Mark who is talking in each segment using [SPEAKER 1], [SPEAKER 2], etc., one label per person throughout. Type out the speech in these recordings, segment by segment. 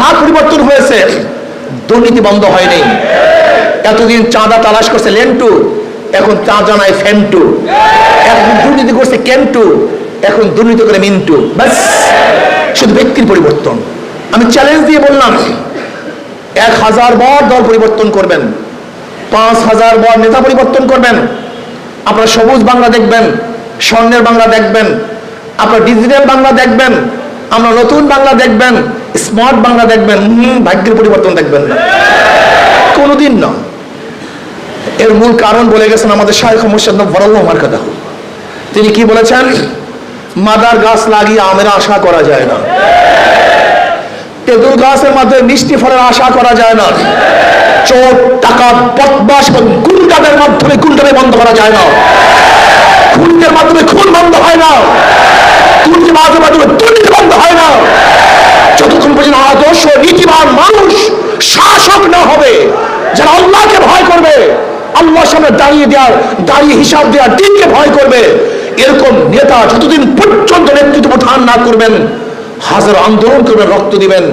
[SPEAKER 1] হাত পরিবর্তন হয়েছে, দুর্নীতি বন্ধ হয়নি। এতদিন চাঁদা তালাশ করছে লেন্টু, এখন চাঁদা নাই ফেন্টু। এতদিন দুর্নীতি করছে কেন্টু, এখন দুর্নীতি করে মিন্টু। ব্যাস, শুধু ব্যক্তির পরিবর্তন। আমি চ্যালেঞ্জ দিয়ে বললাম, 1000 বার দল পরিবর্তন করবেন, 5000 বার নেতা পরিবর্তন করবেন, আপনারা সবুজ বাংলা দেখবেন, স্বর্ণের বাংলা দেখবেন, আপনারা ডিজিটাল বাংলা দেখবেন, আমরা নতুন বাংলা দেখবেন, স্মার্ট বাংলা দেখবেন, ভাগ্যের পরিবর্তন দেখবেন না, কোনোদিন না। এর মূল কারণ বলে গেছেন আমাদের শাইখ মুর্শিদ বরাল্লাহ মারকাদাহু। তিনি কি বলেছেন? মাদার গাছ লাগিয়ে আমের আশা করা যায় না, তেঁতুল গাছের মধ্যে মিষ্টি ফলের আশা করা যায় না, চোর ডাকাত বদমাশ এবং গুন্ডাদের মাধ্যমে গুন্ডামি বন্ধ করা যায় না, খুনের মাধ্যমে খুন বন্ধ হয় না, দুর্নীতিবাজের মাধ্যমে দুর্নীতি বন্ধ হয় না। যতক্ষণ পর্যন্ত আদর্শ নীতিবান মানুষ শাসক না হবে, যারা আল্লাহকে ভয় করবে, আল্লাহর সামনে দাঁড়িয়ে হিসাব দেওয়ার দিনকে ভয় করবে, এরকম নেতা যতদিন পর্যন্ত নেতৃত্ব প্রদান না করবেন, হাজার আন্দোলন করবেন, রক্ত দিবেন,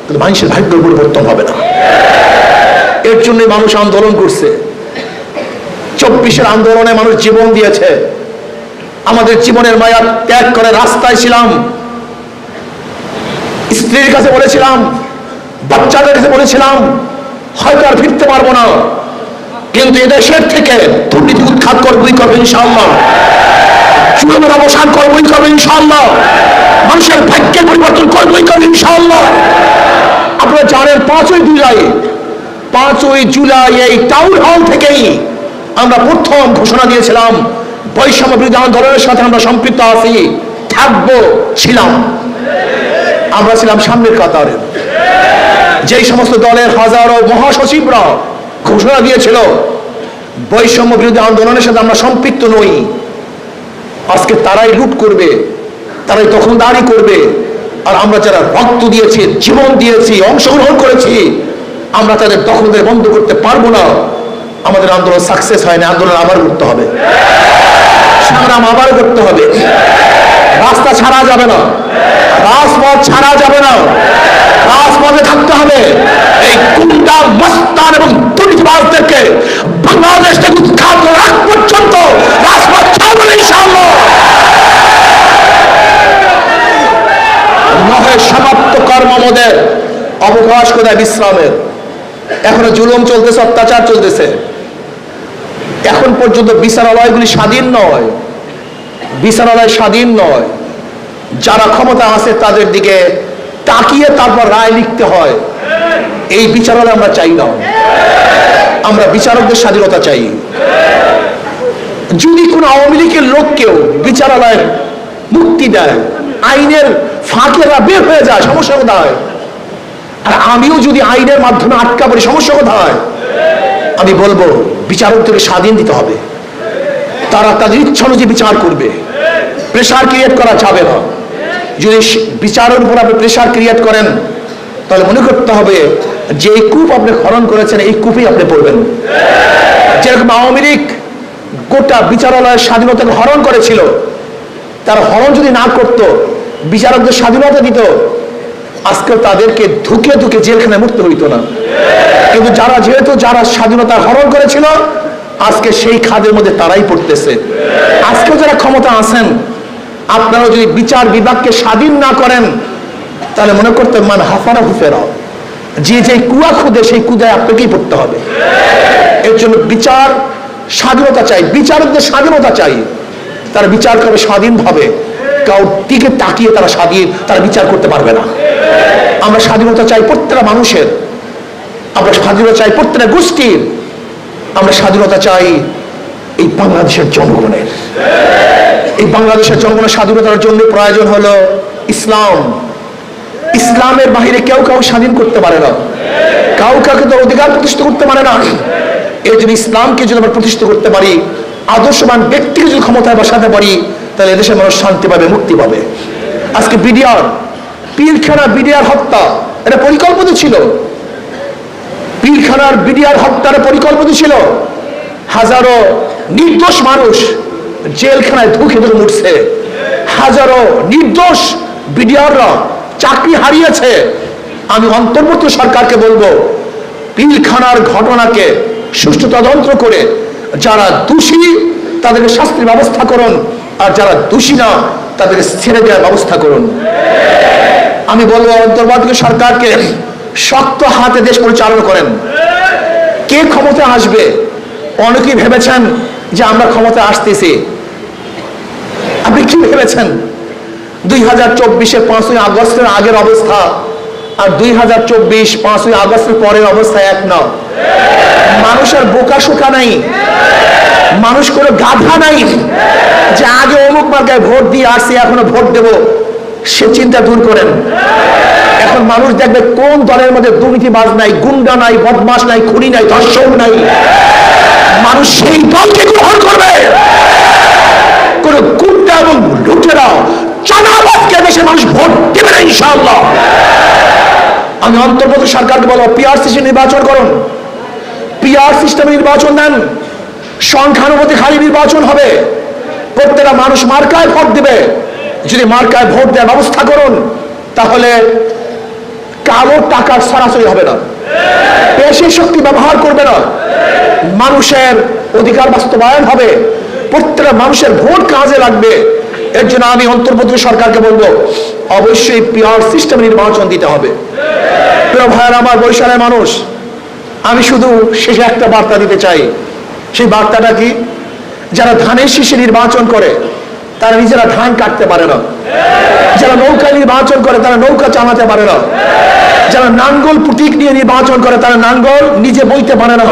[SPEAKER 1] কিন্তু মানুষের ভাগ্য পরিবর্তন হবে না। এর জন্যই মানুষ আন্দোলন করছে। 24-এর আন্দোলনে মানুষ জীবন দিয়েছে। আমাদের জীবনের মায়া ত্যাগ করে রাস্তায় ছিলাম, স্ত্রীর কাছে বলেছিলাম, বাচ্চাদের কাছে বলেছিলাম, হয়তো আর ফিরতে পারবো না, কিন্তু এদেশের থেকে দুর্নীতি উৎখাত করবই করবে ইনশাআল্লাহ, জুলুমের অবসান করবই করবে ইনশাআল্লাহ, মানুষের ভাগ্যের পরিবর্তন করবই করবে ইনশাআল্লাহ। আপনারা জানেন 5ই জুলাই এই টাউন হল থেকেই আমরা প্রথম ঘোষণা দিয়েছিলাম, বৈষম্য বিরোধী আন্দোলনের সাথে আমরা সম্পৃক্ত আছি, থাকবো, ছিলাম। আমরা ছিলাম সামনের কাতারে। যেই সমস্ত দলের হাজারো মহাসচিবরা ঘোষণা দিয়েছিল বৈষম্য বিরোধী আন্দোলনের সাথে আমরা সম্পৃক্ত নই, আজকে তারাই লুট করবে, তারাই দখলদারি করবে। আর আমরা যারা রক্ত দিয়েছি, জীবন দিয়েছি, অংশগ্রহণ করেছি, আমরা তাদের দখলদারি বন্ধ করতে পারবো না। আমাদের আন্দোলন সাকসেস হয় না, আন্দোলন আবার করতে হবে, সংগ্রাম আবার করতে হবে। রাস্তা ছাড়া যাবে না, রাজপথ ছাড়া যাবে না, রাজপথে থাকতে হবে। এই গুন্ডা মস্তান এবং দুর্নীতিবাজদেরকে বাংলাদেশ থেকে উৎখাত করার আগ পর্যন্ত রাজপথ ছাড়বে না ইনশাআল্লাহ। নহে সমাপ্ত কর্ম আমাদের, অবকাশ কোথায় বিশ্রামের? এখনো জুলুম চলতেছে, অত্যাচার চলতেছে। এখন পর্যন্ত বিচারালয়গুলি স্বাধীন নয়, বিচারালয় স্বাধীন নয়। যারা ক্ষমতা আছে তাদের দিকে তাকিয়ে তারপর রায় লিখতে হয়। এই বিচারালয় আমরা চাই না, আমরা বিচারকদের স্বাধীনতা চাই। যদি কোনো আওয়ামী লীগের লোককেও বিচারালয় মুক্তি দেয়, আইনের ফাঁকেরা বের হয়ে যায়, সমস্যা কোথায়? আর আমিও যদি আইনের মাধ্যমে আটকা পড়ি, সমস্যা কোথায়? আমি বলবো বিচারকদেরকে স্বাধীন দিতে হবে, তারা তাদের ইচ্ছা অনুযায়ী বিচার করবে, প্রেশার ক্রিয়েট করা যাবে না। যদি বিচারের উপর আপনি প্রেশার ক্রিয়েট করেন, তাহলে মনে করতে হবে যে এই কূপ আপনি হরণ করেছেন, এই কূপেই আপনি পড়বেন। যেরকম আওয়ামী লীগ গোটা বিচারালয়ের স্বাধীনতাকে হরণ করেছিল, তার হরণ যদি না করত, বিচারকদের স্বাধীনতা দিত, আজকে তাদেরকে ধুকে ধুকে জেলখানায় মুক্ত হইতো না। কিন্তু যারা স্বাধীনতা হরণ করেছিল, আজকে সেই খাদের মধ্যে তারাই পড়তেছে। আজকেও যারা ক্ষমতা আছেন, আপনারা যদি বিচার বিভাগকে স্বাধীন না করেন, তাহলে মনে করতে মান হাফারা হুফেরা, যে কুয়া খুদে সেই কুদায় আপনাকেই পড়তে হবে। এর জন্য বিচার স্বাধীনতা চাই, বিচারকদের স্বাধীনতা চাই, তারা বিচার করবে স্বাধীনভাবে, কারোর দিকে তাকিয়ে তারা বিচার করতে পারবে না। আমরা স্বাধীনতা চাই প্রত্যেকটা মানুষের, আমরা স্বাধীনতা চাই প্রত্যেকটা গোষ্ঠীর, আমরা স্বাধীনতা চাই এই বাংলাদেশের জনগণের। এই বাংলাদেশের জনগণের স্বাধীনতার জন্য প্রয়োজন হলো ইসলাম। ইসলামের বাহিরে কেউ স্বাধীন করতে পারে না, কাউকে তো অধিকার প্রতিষ্ঠা করতে পারে না। এই যদি ইসলামকে যদি আমরা প্রতিষ্ঠা করতে পারি, আদর্শবান ব্যক্তিকে যদি ক্ষমতায় বসাতে পারি, তাহলে এদেশের মানুষ শান্তি পাবে, মুক্তি পাবে। আজকে পিলখানা বিডিআর হত্যা, এটা পরিকল্পিত ছিল। পিলখানার বিডিআর হত্যার পরিকল্পিত ছিল। হাজারো নির্দোষ মানুষ জেলখানায় ধুকে ধরে মরছে, হাজারো নির্দোষ বিডিআররা চাকরি হারিয়েছে। আমি অন্তর্বর্তী সরকারকে বলবো, পিলখানার ঘটনাকে সুষ্ঠু তদন্ত করে যারা দোষী তাদেরকে শাস্তির ব্যবস্থা করুন, আর যারা দোষী না তাদেরকে ছেড়ে দেওয়ার ব্যবস্থা করুন। আমি বলবো অন্তর্বর্তী সরকারকে শক্ত হাতে দেশ পরিচালনা করেন। কে ক্ষমতা আসবে? অনেকেই ভেবেছেন যে আমরা ক্ষমতা আসতেছি। আপনি কি ভেবেছেন 2024-এর 5ই আগস্টের আগের অবস্থা আর 2024 5ই আগস্টের পরের অবস্থা এক না। মানুষের বোকা শোকা নাই, মানুষ কোনো গাধা নাই যে আগে অমুক মার্কায় ভোট দিয়ে আসছি এখনো ভোট দেব, সে চিন্তা দূর করেন। এখন মানুষ দেখবে কোন দলের মধ্যে দুর্নীতিবাজ নাই, গুন্ডা নাই, বদমাশ নাই, খুনি নাই, ধর্ষক নাই, মানুষ সেই দলকে গ্রহণ করবে। কোন গুন্ডা এবং লুটেরা চাঁদাবাজকে দেশে মানুষ ভোট দেবে না ইনশাআল্লাহ। আমি অন্তর্বর্তী সরকারকে বলবো, পিআর সিস্টেম নির্বাচন করুন, পিআর সিস্টেমে নির্বাচন দেন, সংখ্যানুপাতিক নির্বাচন হবে, প্রত্যেকটা মানুষ মার্কায় ভোট দিবে। যদি মার্কায় ভোট দেওয়ার ব্যবস্থা করুন, তাহলে কালো টাকার সরাসরি হবে না, পেশি শক্তি ব্যবহার করবে না, মানুষের অধিকার বাস্তবায়ন হবে, প্রত্যেকটা মানুষের ভোট কাজে লাগবে। এর জন্য আমি অন্তর্বর্তী সরকারকে বলবো, অবশ্যই পিআর সিস্টেম নির্বাচন দিতে হবে। প্রিয় ভাইয়েরা আমার, বরিশালের মানুষ, আমি শুধু শেষে একটা বার্তা দিতে চাই। সেই বার্তাটা কি? যারা ধানের শীষে নির্বাচন করে তারা নিজেরা ধান কাটতে পারে না, যারা নৌকা নির্বাচন করে তারা নৌকা চালাতে পারে না, যারা নাঙ্গল প্রতীক নিয়ে নির্বাচন করে তারা নাঙ্গল নিজে বইতে পারে না,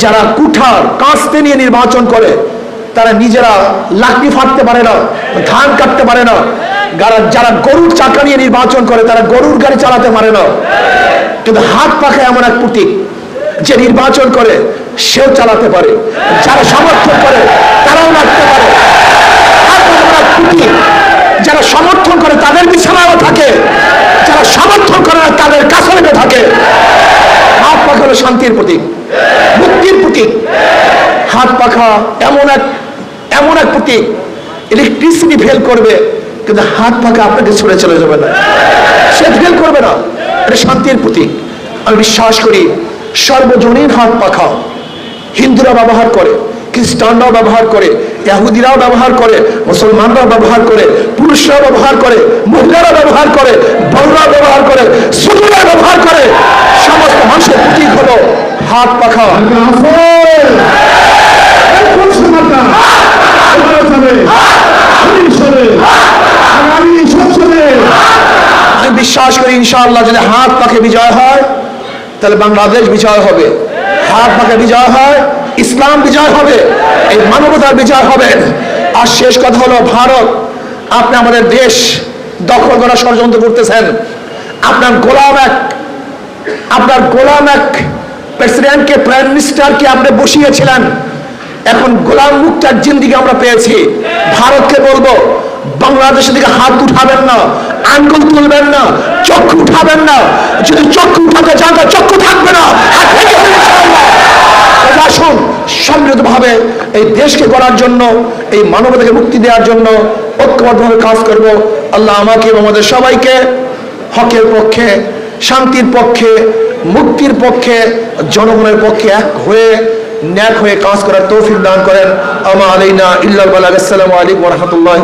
[SPEAKER 1] যারা কুঠার কাস্তে নিয়ে নির্বাচন করে তারা নিজেরা লাকড়ি ফাটতে পারে না, ধান কাটতে পারে না, যারা গরুর চাকা নিয়ে নির্বাচন করে তারা গরুর গাড়ি চালাতে পারে না। কিন্তু হাত পাখা এমন এক প্রতীক, যে নির্বাচন করে সেও চালাতে পারে, যারা সমর্থন করে তারাও লাগতে পারে। যারা সমর্থন করে তাদের বিছানাও থাকে, যারা সমর্থন করে না তাদের কাছারে থাকে। হাত পাখা হলো শান্তির প্রতীক, মুক্তির প্রতীক। হাত পাখা এমন এক প্রতীক, ইলেকট্রিসিটি ফেল করবে কিন্তু হাত পাখা আপনাকে ছুড়ে চলে যাবে না, সে ফেল করবে না। এটা শান্তির প্রতীক। আমি বিশ্বাস করি সর্বজনীন হাত পাখা হিন্দুরা ব্যবহার করে, খ্রিস্টানরাও ব্যবহার করে, ইহুদিরাও ব্যবহার করে, মুসলমানরাও ব্যবহার করে, পুরুষরাও ব্যবহার করে, মহিলারা ব্যবহার করে, বড়রা ব্যবহার করে, ছোটরা ব্যবহার করে। সমস্ত মানুষের প্রতীক হলো হাত পাখা। আমি বিশ্বাস করি ইনশাআল্লাহ যদি হাত পাখে বিজয় হয় তাহলে বাংলাদেশ বিজয় হবে। হাত পাখে বিজয় হয়, ইসলাম বিজয় হবে, এই মানবতার বিজয় হবে। আর শেষ কথা হলো, ভারত, আপনি আমাদের দেশ দখল করার ষড়যন্ত্র করতেছেন। আপনার গোলাম এক প্রেসিডেন্টকে, প্রাইম মিনিস্টারকে আপনি বসিয়েছিলেন। এখন গোলাম মুক্তার জিন্দিগি আমরা পেয়েছি। ভারতকে বলবো, বাংলাদেশের দিকে হাত উঠাবেন না, আঙ্গুল তুলবেন না, চক্ষু উঠাবেন না। যদি চক্ষু উঠাতে চান তাহলে চক্ষু থাকবে না। আসুন সম্মিলিতভাবে এই দেশকে গড়ার জন্য, এই মানবতাকে মুক্তি দেওয়ার জন্য ঐক্যবদ্ধভাবে কাজ করব। আল্লাহ আমাকে এবং আমাদের সবাইকে হকের পক্ষে, শান্তির পক্ষে, মুক্তির পক্ষে, জনগণের পক্ষে ন্যাক হয়ে কাজ করার তৌফিক দান করেন। আমা আলাইনা ইল্লাল বালাগ। আসসালামু আলাইকুম ওয়া রাহমাতুল্লাহি।